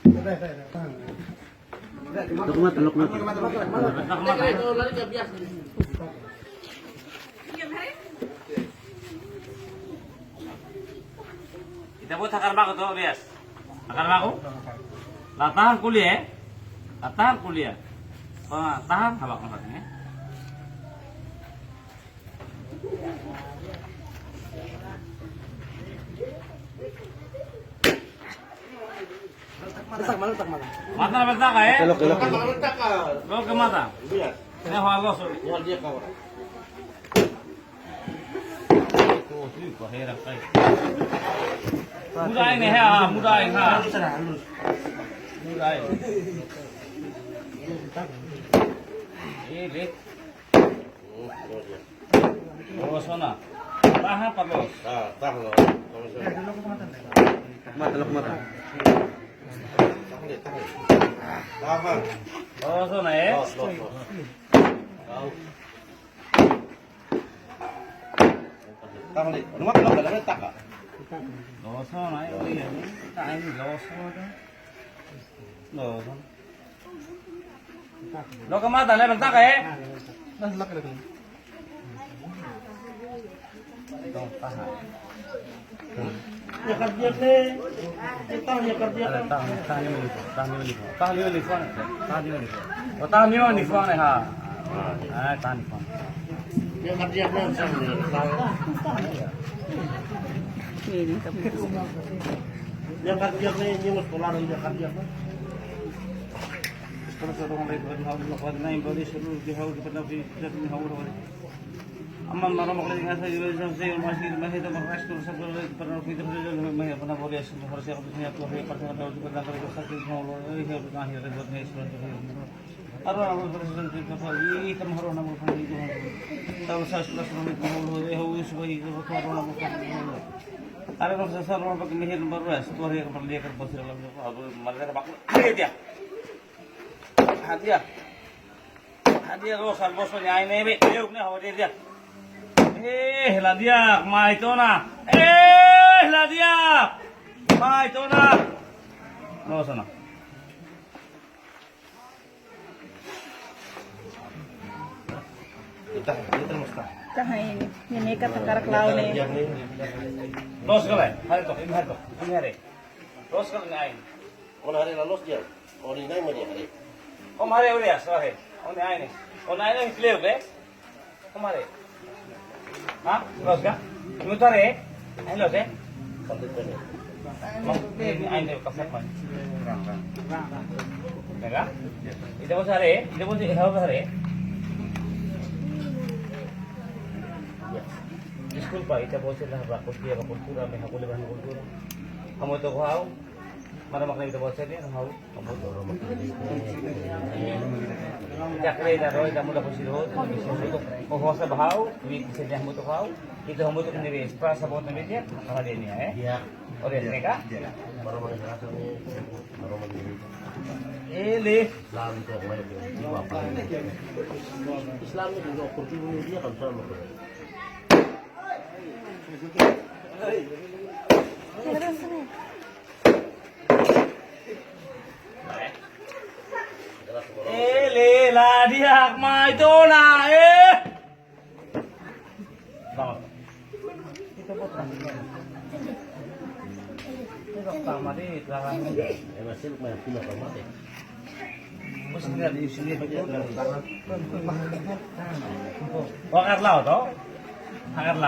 Luk mata. Kita buat akar bako tuh, bias. Akar bako. Tahan kuliah. Tahan kuliah. Tahan habak maksudnya. Letak mana? Mata letak ya? Kelok. Lo ke mata. Biar. Ini halos. Luar dia kau. Oh, sih, kau heran kai. Mudah ini ha, mudah ini ha. Mudah ini. Ini. Oh, sana. Tahan apa bos? Tahan lo. Mata. Tahan. Oh, sana ya. Tahan ni. Rumah kalau ada letak ah. Lo sana ya. Oh iya. Tak ini lo sana. Lo sana. Lo ke mata le bentak ya. Tahan. Ya kerja ni. Kita ni kerja. Tahan ni phone. Oh, tahan ni phone ha. Tahan ni phone. Ya kerja ni sama. Ya kerja ni nyus sekolah dia kerja. Terus orang lain buat naik balik seluruh jauh di pernah di jauh. Amma mara maklin nga sa masih makas terus pernah kita pernah pernah boleh semua harus aku punya tuh hari pertama tahu juga nak kerja sakit mau lo ini harus akhir buat nih sebelum arah aku presiden kita lagi kamu harus nama pun itu tahu saya sudah menit mau lo harus sebagai itu harus nama pun ada kalau saya orang pakai mihir baru ya satu hari yang dia kerja posisi dalam aku mereka bakal hadiah lo sal bosnya ini be yuk nih hadir dia. Lah dia, mai itu na. Lah dia, mai itu na. No sana. Kita mesti. Ini kata karak lawan ni. Los kale, hari tu, ini hari. Los kale ngain. Orang hari lalos dia. Orang ini mana hari? Hari udah, sorry. Orang ngain. Orang ngain ni clear be. Hari. Hah? Los ka? Mutar eh? Ay los eh? Ini ain deh kasar man. Enggak? Itu pun sare, itu pun ihau sare. School pa ita po sila ba kultura may hakuli ba kultura. Kamu to kau? Mara makna ita po sila hau. Kamu to ro makna. Jakre na ro ita mo la po sila. O hosa bahau, wi sila mo to kau. Ito mo to ni express sa bot na media. Ano din niya eh? Ya. Ore mereka? Baru mana ni? Baru mana ni? Ele. Islam itu apa? Islam itu juga opportunity dia kan sama. Lah dia ma itu na Kita potong. Ini sama di belakang. Masih lumayan punya mati. Mesti lihat di sini betul. Wakar laut toh? Wakar laut.